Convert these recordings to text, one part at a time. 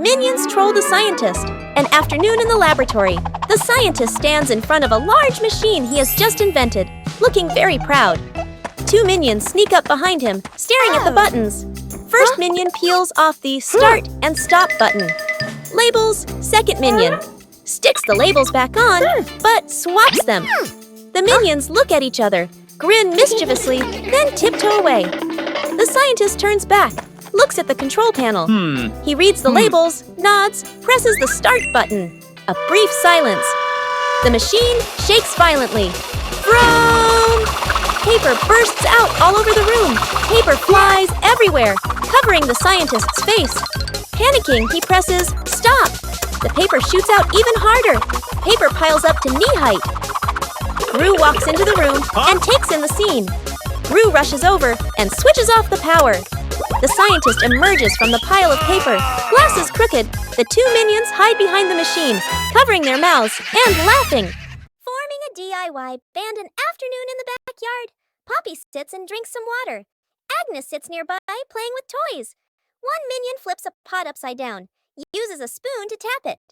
Minions troll the scientist. An afternoon in the laboratory. The scientist stands in front of a large machine he has just invented, looking very proud. Two minions sneak up behind him, staring at the buttons. First minion peels off the start and stop button. Labels, second minion. Sticks the labels back on, but swaps them. The minions look at each other, grin mischievously, then tiptoe away. The scientist turns back, looks at the control panel. He reads the labels, nods, presses the start button. A brief silence. The machine shakes violently. Vroom! Paper bursts out all over the room. Paper flies everywhere, covering the scientist's face. Panicking, he presses stop. The paper shoots out even harder. Paper piles up to knee height. Gru walks into the room and takes in the scene. Gru rushes over and switches off the power. The scientist emerges from the pile of paper, glasses crooked. The two minions hide behind the machine, covering their mouths and laughing. Forming a DIY band an afternoon in the backyard. Poppy sits and drinks some water. Agnes sits nearby playing with toys. One minion flips a pot upside down, uses a spoon to tap it.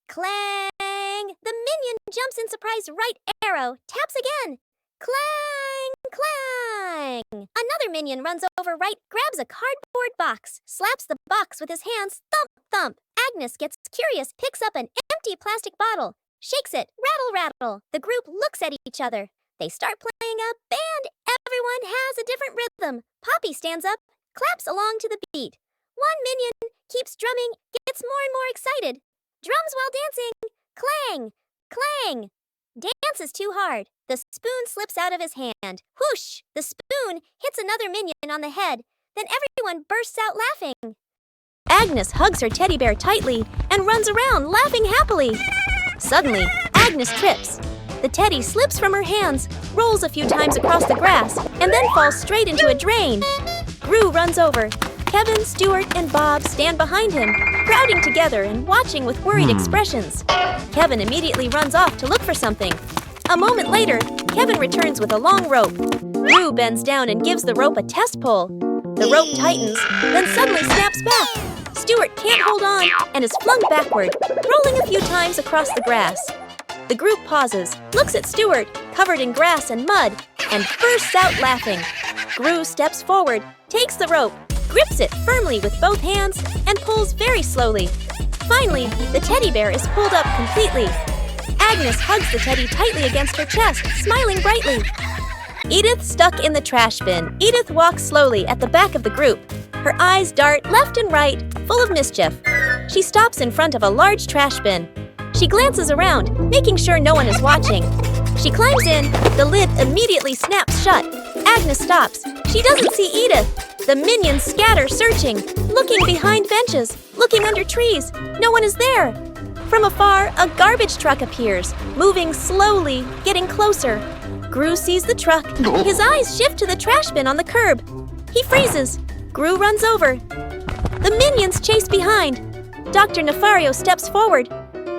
Clang! The minion jumps in surprise right arrow, taps again. Clang! Clang! Another minion runs over right, grabs a cardboard box, slaps the box with his hands, thump, thump. Agnes gets curious, picks up an empty plastic bottle, shakes it, rattle, rattle. The group looks at each other. They start playing a band. Everyone has a different rhythm. Poppy stands up, claps along to the beat. One minion keeps drumming, gets more and more excited. Drums while dancing. Clang! Clang! Dances too hard. The spoon slips out of his hand. Whoosh! The spoon hits another minion on the head. Then everyone bursts out laughing. Agnes hugs her teddy bear tightly and runs around laughing happily. Suddenly, Agnes trips. The teddy slips from her hands, rolls a few times across the grass, and then falls straight into a drain. Gru runs over. Kevin, Stuart, and Bob stand behind him, crowding together and watching with worried expressions. Kevin immediately runs off to look for something. A moment later, Kevin returns with a long rope. Gru bends down and gives the rope a test pull. The rope tightens, then suddenly snaps back. Stuart can't hold on and is flung backward, rolling a few times across the grass. The group pauses, looks at Stuart, covered in grass and mud, and bursts out laughing. Gru steps forward, takes the rope, grips it firmly with both hands, and pulls very slowly. Finally, the teddy bear is pulled up completely. Agnes hugs the teddy tightly against her chest, smiling brightly. Edith stuck in the trash bin. Edith walks slowly at the back of the group. Her eyes dart left and right, full of mischief. She stops in front of a large trash bin. She glances around, making sure no one is watching. She climbs in. The lid immediately snaps shut. Agnes stops. She doesn't see Edith. The minions scatter, searching, looking behind benches, looking under trees. No one is there. From afar, a garbage truck appears, moving slowly, getting closer. Gru sees the truck. His eyes shift to the trash bin on the curb. He freezes. Gru runs over. The minions chase behind. Dr. Nefario steps forward,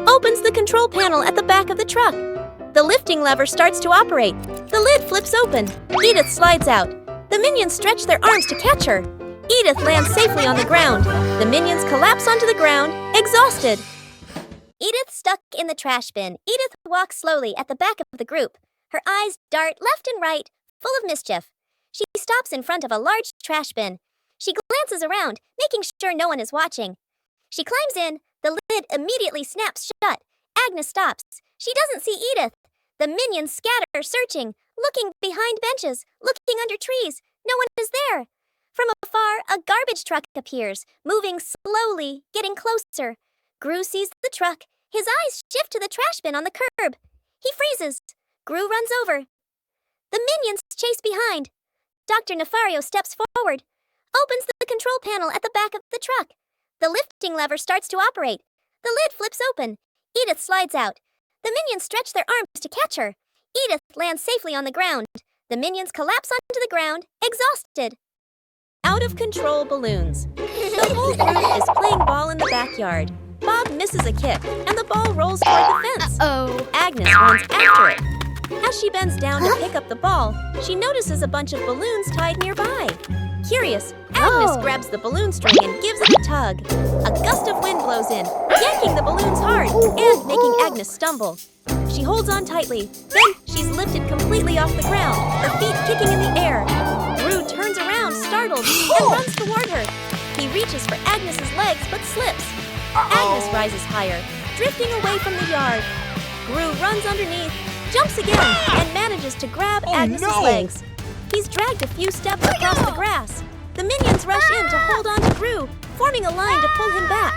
opens the control panel at the back of the truck. The lifting lever starts to operate. The lid flips open. Edith slides out. The minions stretch their arms to catch her. Edith lands safely on the ground. The minions collapse onto the ground, exhausted. Edith stuck in the trash bin. Edith walks slowly at the back of the group. Her eyes dart left and right, full of mischief. She stops in front of a large trash bin. She glances around, making sure no one is watching. She climbs in. The lid immediately snaps shut. Agnes stops. She doesn't see Edith. The minions scatter, searching, looking behind benches, looking under trees. No one is there. From afar, a garbage truck appears, moving slowly, getting closer. Gru sees the truck. His eyes shift to the trash bin on the curb. He freezes. Gru runs over. The minions chase behind. Dr. Nefario steps forward, opens the control panel at the back of the truck. The lifting lever starts to operate. The lid flips open. Edith slides out. The minions stretch their arms to catch her. Edith lands safely on the ground. The minions collapse onto the ground, exhausted. Out of control balloons. The whole group is playing ball in the backyard. Bob misses a kick, and the ball rolls toward the fence. Agnes runs after it. As she bends down to pick up the ball, she notices a bunch of balloons tied nearby. Curious, Agnes grabs the balloon string and gives it a tug. A gust of wind blows in, yanking the balloons hard and making Agnes stumble. She holds on tightly, then she's lifted completely off the ground, her feet kicking in the air. Gru turns around, startled, and runs toward her. He reaches for Agnes's legs but slips. Agnes rises higher, drifting away from the yard. Gru runs underneath, jumps again, and manages to grab Agnes's legs. He's dragged a few steps across the grass. The minions rush in to hold on to Gru, forming a line to pull him back.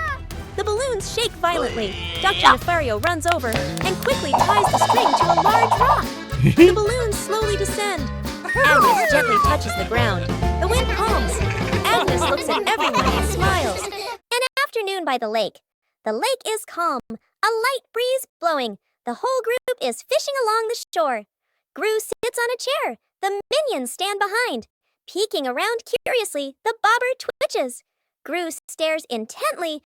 The balloons shake violently. Dr. Nefario runs over and quickly ties the string to a large rock. The balloons slowly descend. Agnes gently touches the ground. The wind calms. Agnes looks at everyone and smiles. An afternoon by the lake. The lake is calm, a light breeze blowing. The whole group is fishing along the shore. Gru sits on a chair. The minions stand behind. Peeking around curiously, the bobber twitches. Gru stares intently.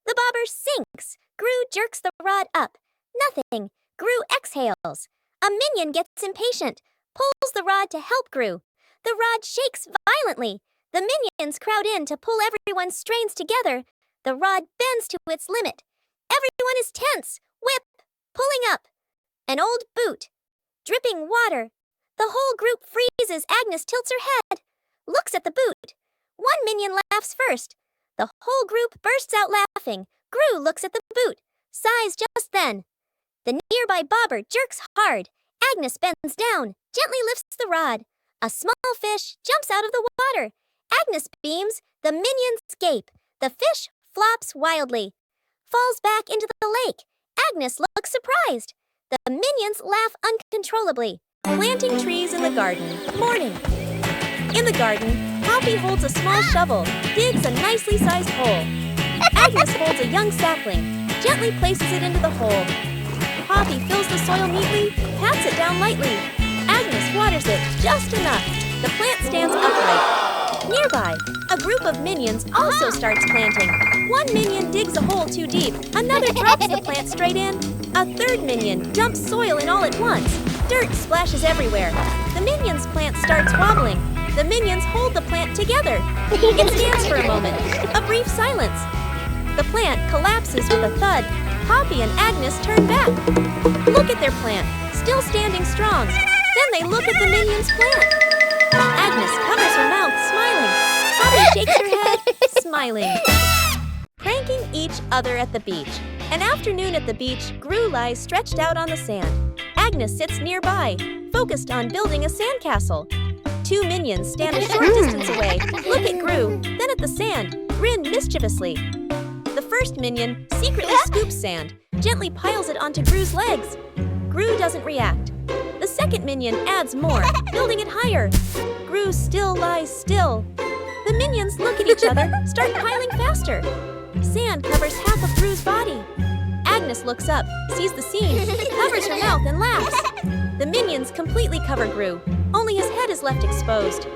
The bobber sinks. Gru jerks the rod up. Nothing. Gru exhales. A minion gets impatient, pulls the rod to help Gru. The rod shakes violently. The minions crowd in to pull everyone's strains together. The rod bends to its limit. Everyone is tense. Whip. Pulling up. An old boot. Dripping water. The whole group freezes. Agnes tilts her head. Looks at the boot. One minion laughs first. The whole group bursts out laughing. Gru looks at the boot. Sighs just then. The nearby bobber jerks hard. Agnes bends down, gently lifts the rod. A small fish jumps out of the water. Agnes beams. The minions gape. The fish flops wildly. Falls back into the lake. Agnes looks surprised. The minions laugh uncontrollably. Planting trees in the garden. Morning. In the garden, Poppy holds a small shovel, digs a nicely sized hole. Agnes holds a young sapling, gently places it into the hole. Poppy fills the soil neatly, pats it down lightly. Agnes waters it just enough. The plant stands upright. Nearby, a group of minions also starts planting. One minion digs a hole too deep. Another drops the plant straight in. A third minion dumps soil in all at once. Dirt splashes everywhere. The minion's plant starts wobbling. The minions hold the plant together. It stands for a moment. A brief silence. The plant collapses with a thud. Poppy and Agnes turn back. Look at their plant, still standing strong. Then they look at the minion's plant. Agnes covers her mouth, smiling. Poppy shakes her head, smiling. Pranking each other at the beach. An afternoon at the beach, Gru lies stretched out on the sand. Agnes sits nearby, focused on building a sandcastle. Two minions stand a short distance away, look at Gru, then at the sand, grin mischievously. The first minion secretly scoops sand, gently piles it onto Gru's legs. Gru doesn't react. The second minion adds more, building it higher. Gru still lies still. The minions look at each other, start piling faster. Sand covers half of Gru's body. Agnes looks up, sees the scene, covers her mouth and laughs. The minions completely cover Gru. Only his head is left exposed.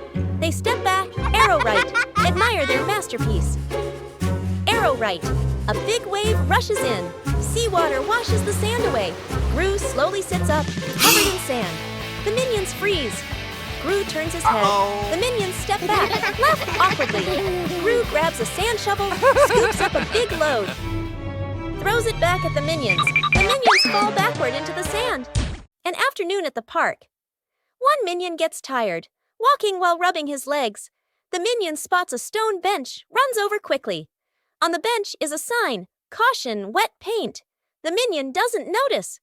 They step back, arrow right, admire their masterpiece. Arrow right. A big wave rushes in. Seawater washes the sand away. Gru slowly sits up, covered in sand. The minions freeze. Gru turns his head. The minions step back, laugh awkwardly. Gru grabs a sand shovel, scoops up a big load. Throws it back at the minions. The minions fall backward into the sand. An afternoon at the park. One minion gets tired, walking while rubbing his legs. The minion spots a stone bench, runs over quickly. On the bench is a sign, "Caution, wet paint." The minion doesn't notice.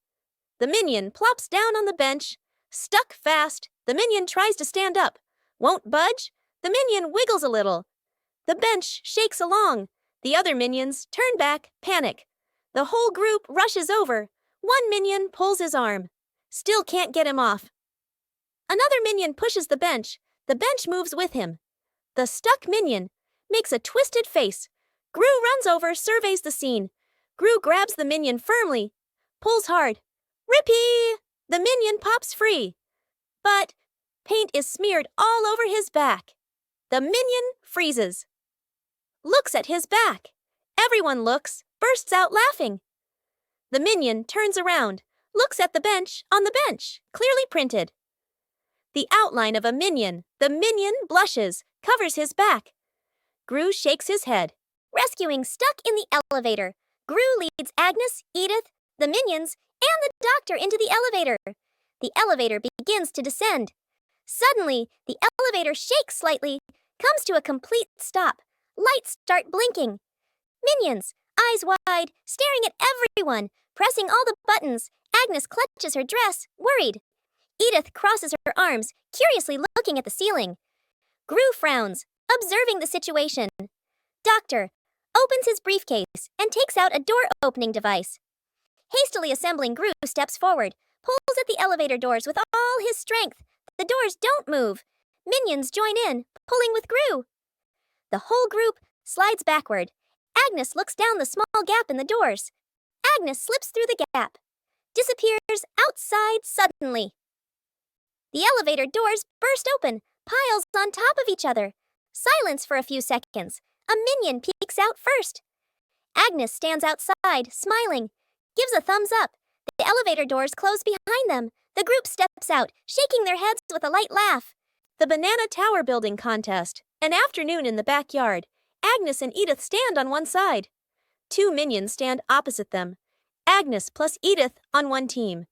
The minion plops down on the bench, stuck fast. The minion tries to stand up, won't budge. The minion wiggles a little. The bench shakes along. The other minions turn back, panic. The whole group rushes over. One minion pulls his arm. Still can't get him off. Another minion pushes the bench. The bench moves with him. The stuck minion makes a twisted face. Gru runs over, surveys the scene. Gru grabs the minion firmly, pulls hard. Rippee! The minion pops free. But paint is smeared all over his back. The minion freezes. Looks at his back. Everyone looks, bursts out laughing. The minion turns around, looks at the bench on the bench, clearly printed. The outline of a minion. The minion blushes, covers his back. Gru shakes his head. Rescuing stuck in the elevator. Gru leads Agnes, Edith, the minions, and the doctor into the elevator. The elevator begins to descend. Suddenly, the elevator shakes slightly, comes to a complete stop. Lights start blinking. Minions, eyes wide, staring at everyone, pressing all the buttons. Agnes clutches her dress, worried. Edith crosses her arms, curiously looking at the ceiling. Gru frowns, observing the situation. Doctor opens his briefcase and takes out a door-opening device. Hastily assembling, Gru steps forward, pulls at the elevator doors with all his strength. The doors don't move. Minions join in, pulling with Gru. The whole group slides backward. Agnes looks down the small gap in the doors. Agnes slips through the gap, disappears outside suddenly. The elevator doors burst open, piles on top of each other. Silence for a few seconds. A minion peeks out first. Agnes stands outside, smiling, gives a thumbs up. The elevator doors close behind them. The group steps out, shaking their heads with a light laugh. The Banana Tower Building Contest. An afternoon in the backyard. Agnes and Edith stand on one side. Two minions stand opposite them. Agnes plus Edith on one team.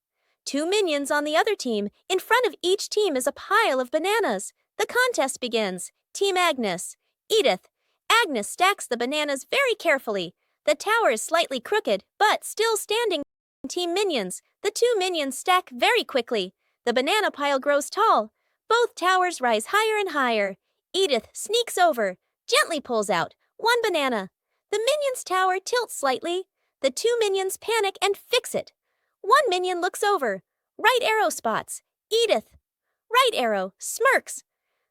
Two minions on the other team. In front of each team is a pile of bananas. The contest begins. Team Agnes. Edith. Agnes stacks the bananas very carefully. The tower is slightly crooked, but still standing. Team Minions. The two minions stack very quickly. The banana pile grows tall. Both towers rise higher and higher. Edith sneaks over, gently pulls out one banana. The minions' tower tilts slightly. The two minions panic and fix it. One minion looks over. Right arrow spots. Edith. Right arrow smirks.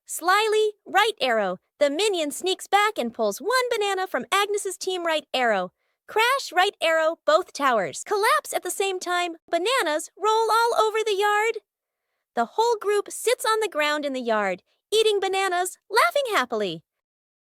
Slyly, right arrow. The minion sneaks back and pulls one banana from Agnes's team. Right arrow. Crash, right arrow, both towers collapse at the same time. Bananas roll all over the yard. The whole group sits on the ground in the yard, eating bananas, laughing happily.